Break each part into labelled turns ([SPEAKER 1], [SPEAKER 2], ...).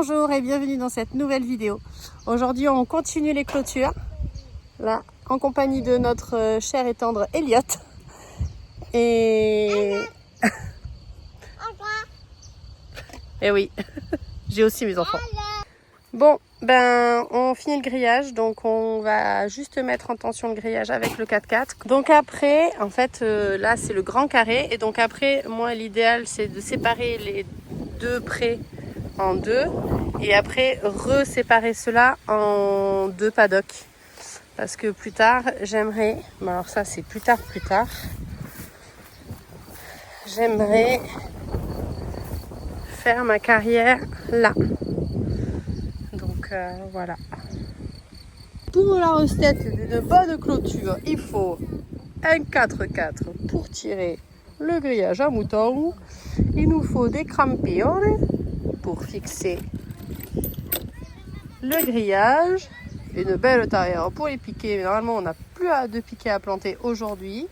[SPEAKER 1] Bonjour et bienvenue dans cette nouvelle vidéo. Aujourd'hui on continue les clôtures, là en compagnie de notre cher et tendre Elliot. Et oui, j'ai aussi mes enfants. Bon, ben on finit le grillage, donc on va juste mettre en tension le grillage avec le 4x4. Donc après, en fait, là c'est le grand carré, et donc après, moi l'idéal c'est de séparer les deux prés en deux, et après reséparer cela en deux paddocks. Parce que plus tard, j'aimerais, bon alors ça c'est plus tard, j'aimerais faire ma carrière là. Voilà. Pour la recette d'une bonne clôture, il faut un 4x4 pour tirer le grillage à mouton. Il nous faut des crampons pour fixer le grillage, une belle tailleur pour les piquets. Mais normalement, on n'a plus de piquets à planter aujourd'hui,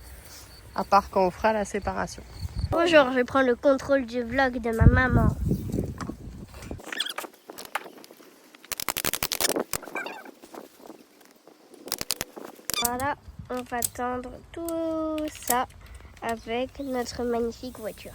[SPEAKER 1] à part quand on fera la séparation.
[SPEAKER 2] Bonjour, je prends le contrôle du vlog de ma maman. Voilà, on va tendre tout ça avec notre magnifique voiture.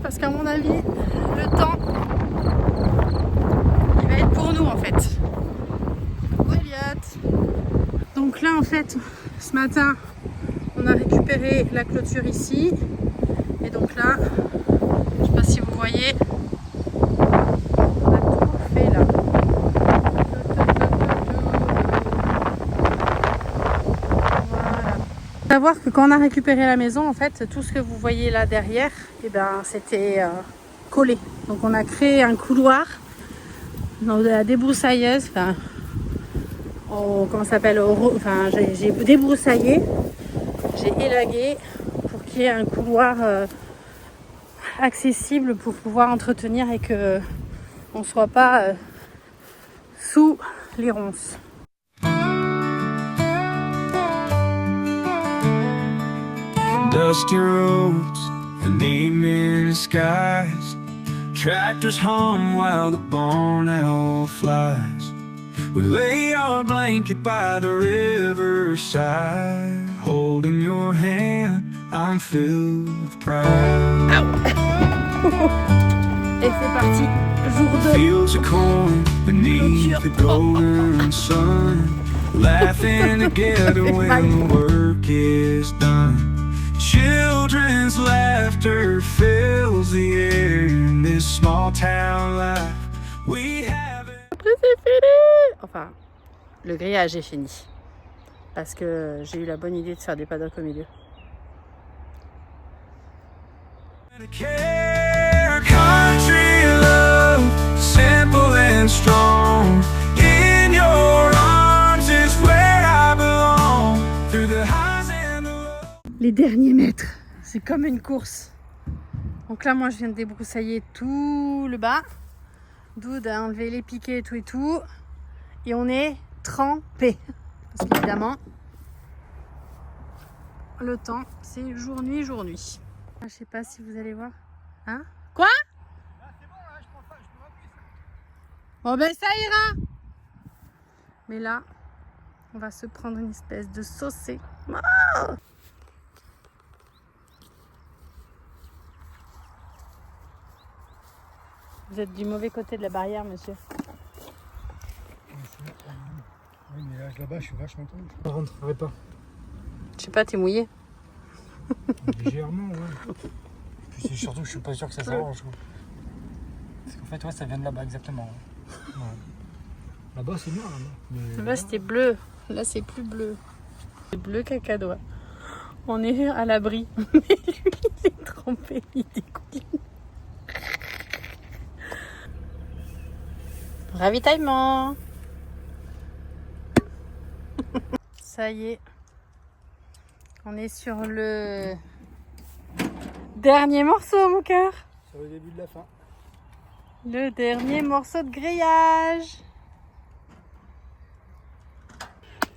[SPEAKER 1] Parce qu'à mon avis, le temps, il va être pour nous en fait. Donc là en fait, ce matin, on a récupéré la clôture ici. Et donc là, je sais pas si vous voyez, on a tout fait là. Voilà. Savoir que quand on a récupéré la maison, en fait, tout ce que vous voyez là derrière, et ben, c'était collé. Donc on a créé un couloir dans de la débroussailleuse. Enfin, comment ça s'appelle, enfin, j'ai débroussaillé, j'ai élagué pour qu'il y ait un couloir accessible pour pouvoir entretenir et que on ne soit pas sous les ronces.
[SPEAKER 3] Dusty roads and evening skies, tractors hum while the barn owl flies. We lay our blanket by the riverside, holding your hand, I'm filled with pride.
[SPEAKER 1] Et c'est parti, jour 2.
[SPEAKER 3] Fields of corn beneath the golden sun, laughing together when the work is done. Children's laughter fills the air in this small town life we have.
[SPEAKER 1] Après c'est fini. Enfin, le grillage est fini. Parce que j'ai eu la bonne idée de faire des paddocks au milieu.
[SPEAKER 3] Country love, simple and strong. In your arms is where I belong. Through the highs and the lows.
[SPEAKER 1] Les derniers mètres, c'est comme une course. Donc là, moi, je viens de débroussailler tout le bas. Doud a enlevé les piquets et tout. Et on est trempé. Parce qu'évidemment, le temps, c'est jour-nuit, jour-nuit. Je sais pas si vous allez voir. Hein? Quoi?
[SPEAKER 4] Ah, c'est bon, là, je peux m'appuyer.
[SPEAKER 1] Bon ben ça ira. Mais là, on va se prendre une espèce de saucée. Ah! Vous êtes du mauvais côté de la barrière, monsieur.
[SPEAKER 4] Oui, mais là-bas, je suis vachement tendu. Je ne rentrerai pas.
[SPEAKER 1] Je sais pas, t'es mouillé.
[SPEAKER 4] Légèrement, ouais. Puis c'est surtout que je suis pas sûr que ça s'arrange. Parce qu'en fait, ouais, ça vient de là-bas, exactement. Ouais. Là-bas, c'est noir, là-bas. Mais
[SPEAKER 1] Là, c'était bleu. Là, c'est plus bleu. C'est bleu cacadois. On est à l'abri. Mais lui, il est trempé. Il dégoûte. Ravitaillement. Ça y est. On est sur le dernier morceau, mon cœur.
[SPEAKER 4] sur le début de la fin.
[SPEAKER 1] Le dernier morceau de grillage.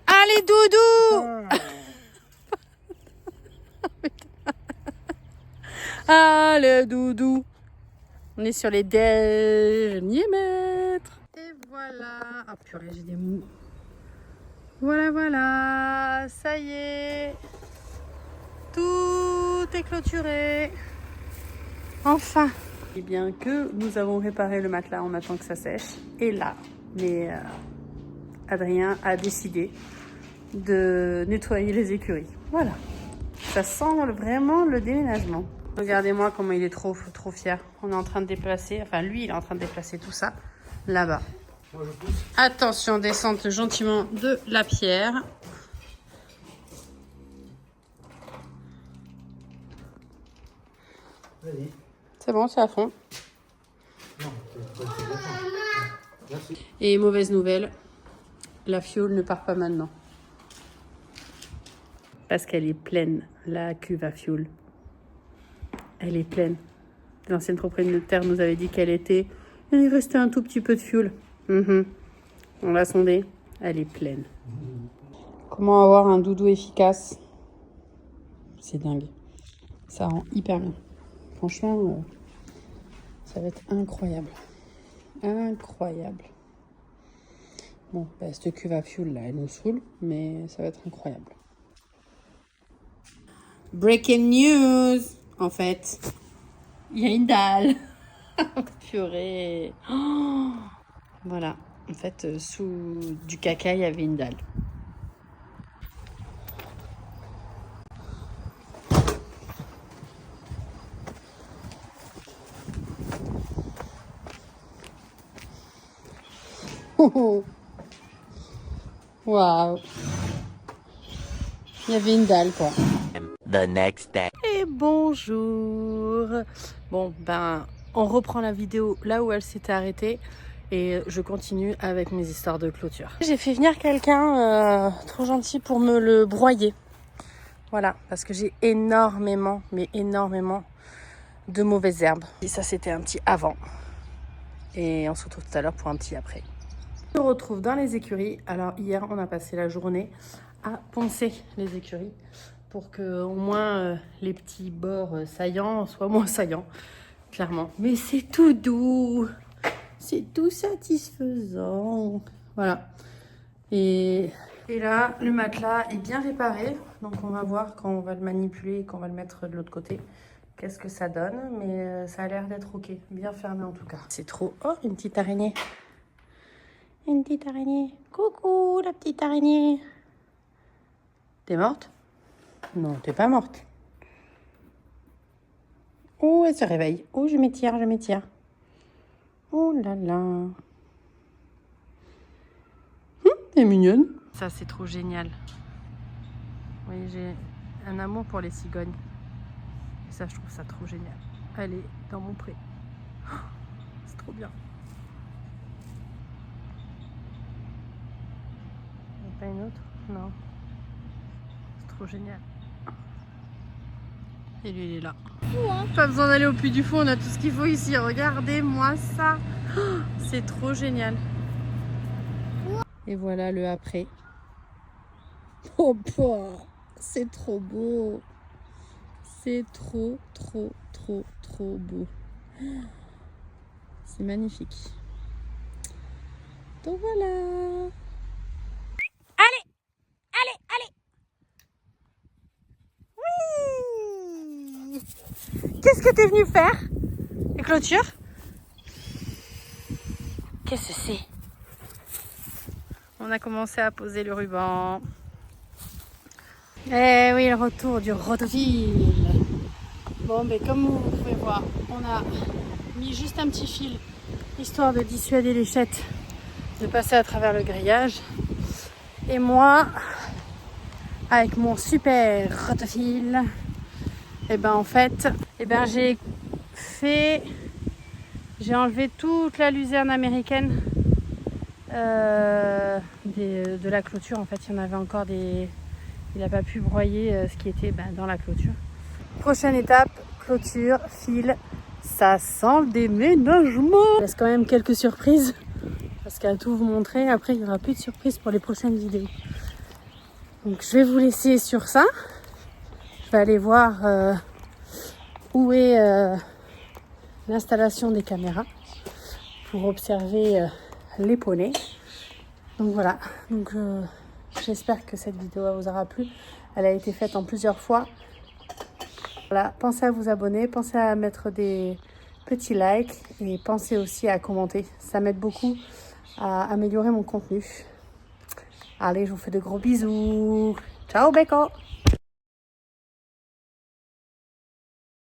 [SPEAKER 1] Allez, doudou! Allez, doudou! On est sur les derniers mètres. Et voilà. Ah purée, j'ai des mous. Voilà, voilà. Ça y est. Tout est clôturé. Enfin. Et bien que nous avons réparé le matelas, on attend que ça sèche. Et là, Adrien a décidé de nettoyer les écuries. Voilà. Ça sent vraiment le déménagement. Regardez-moi comment il est trop fier. On est en train de déplacer, enfin lui il est en train de déplacer tout ça là-bas.
[SPEAKER 4] Moi, je pousse.
[SPEAKER 1] Attention, descente gentiment de la pierre.
[SPEAKER 4] Vas-y.
[SPEAKER 1] C'est bon, c'est à fond.
[SPEAKER 4] Non, c'est Merci.
[SPEAKER 1] Et mauvaise nouvelle, la fiole ne part pas maintenant. Parce qu'elle est pleine, la cuve à fiole. Elle est pleine. L'ancienne propriétaire nous avait dit qu'elle était... Il restait un tout petit peu de fiole. On l'a sondée. Elle est pleine. Comment avoir un doudou efficace? C'est dingue. Ça rend hyper bien. Franchement, ça va être incroyable. Incroyable. Bon, bah, cette cuve à fioul là, elle nous saoule, mais ça va être incroyable. Breaking news! En fait, il y a une dalle. Purée. Oh, voilà. En fait, sous du caca, il y avait une dalle. Waouh! Il y avait une dalle, quoi.
[SPEAKER 5] The next day.
[SPEAKER 1] Et bonjour! Bon, ben, on reprend la vidéo là où elle s'était arrêtée et je continue avec mes histoires de clôture. J'ai fait venir quelqu'un trop gentil pour me le broyer. Voilà, parce que j'ai énormément, mais énormément de mauvaises herbes. Et ça, c'était un petit avant. Et on se retrouve tout à l'heure pour un petit après. On se retrouve dans les écuries. Alors hier, on a passé la journée à poncer les écuries pour que au moins les petits bords saillants soient moins saillants, clairement. Mais c'est tout doux, c'est tout satisfaisant. Voilà. Et là, le matelas est bien réparé. Donc on va voir quand on va le manipuler et qu'on va le mettre de l'autre côté. Qu'est-ce que ça donne? Mais ça a l'air d'être ok. Bien fermé en tout cas. C'est trop... Oh, une petite araignée. Une petite araignée. Coucou, la petite araignée. T'es morte? Non, t'es pas morte. Oh, elle se réveille. Oh, je m'étire, je m'étire. Oh là là. Elle est mignonne. Ça, c'est trop génial. Oui, j'ai un amour pour les cigognes. Et ça, je trouve ça trop génial. Elle est dans mon pré. Oh, c'est trop bien. Il n'y a pas une autre? Non. C'est trop génial. Et lui, il est là. Pas besoin d'aller au Puy du Fou, on a tout ce qu'il faut ici. Regardez-moi ça. Oh, c'est trop génial. Et voilà le après. Oh, c'est trop beau. C'est trop beau. C'est magnifique. Donc voilà. Allez. Oui. Qu'est-ce que t'es venu faire? Les clôtures? Qu'est-ce que c'est? On a commencé à poser le ruban. Eh oui, le retour du Rotoville. Bon, mais comme vous pouvez voir, on a mis juste un petit fil histoire de dissuader les chètes de passer à travers le grillage. Et moi, avec mon super rotofil, et ben en fait, j'ai enlevé toute la luzerne américaine de la clôture. En fait, il y en avait encore des... Il n'a pas pu broyer ce qui était dans la clôture. Prochaine étape, clôture, fil. Ça sent le déménagement. Il reste quand même quelques surprises. Parce qu'à tout vous montrer, après il n'y aura plus de surprises pour les prochaines vidéos. Donc je vais vous laisser sur ça. Je vais aller voir où est l'installation des caméras pour observer les poneys. Donc voilà. Donc j'espère que cette vidéo vous aura plu. Elle a été faite en plusieurs fois. Voilà, pensez à vous abonner, pensez à mettre des petits likes et pensez aussi à commenter. Ça m'aide beaucoup à améliorer mon contenu. Allez, je vous fais de gros bisous. Ciao Beko!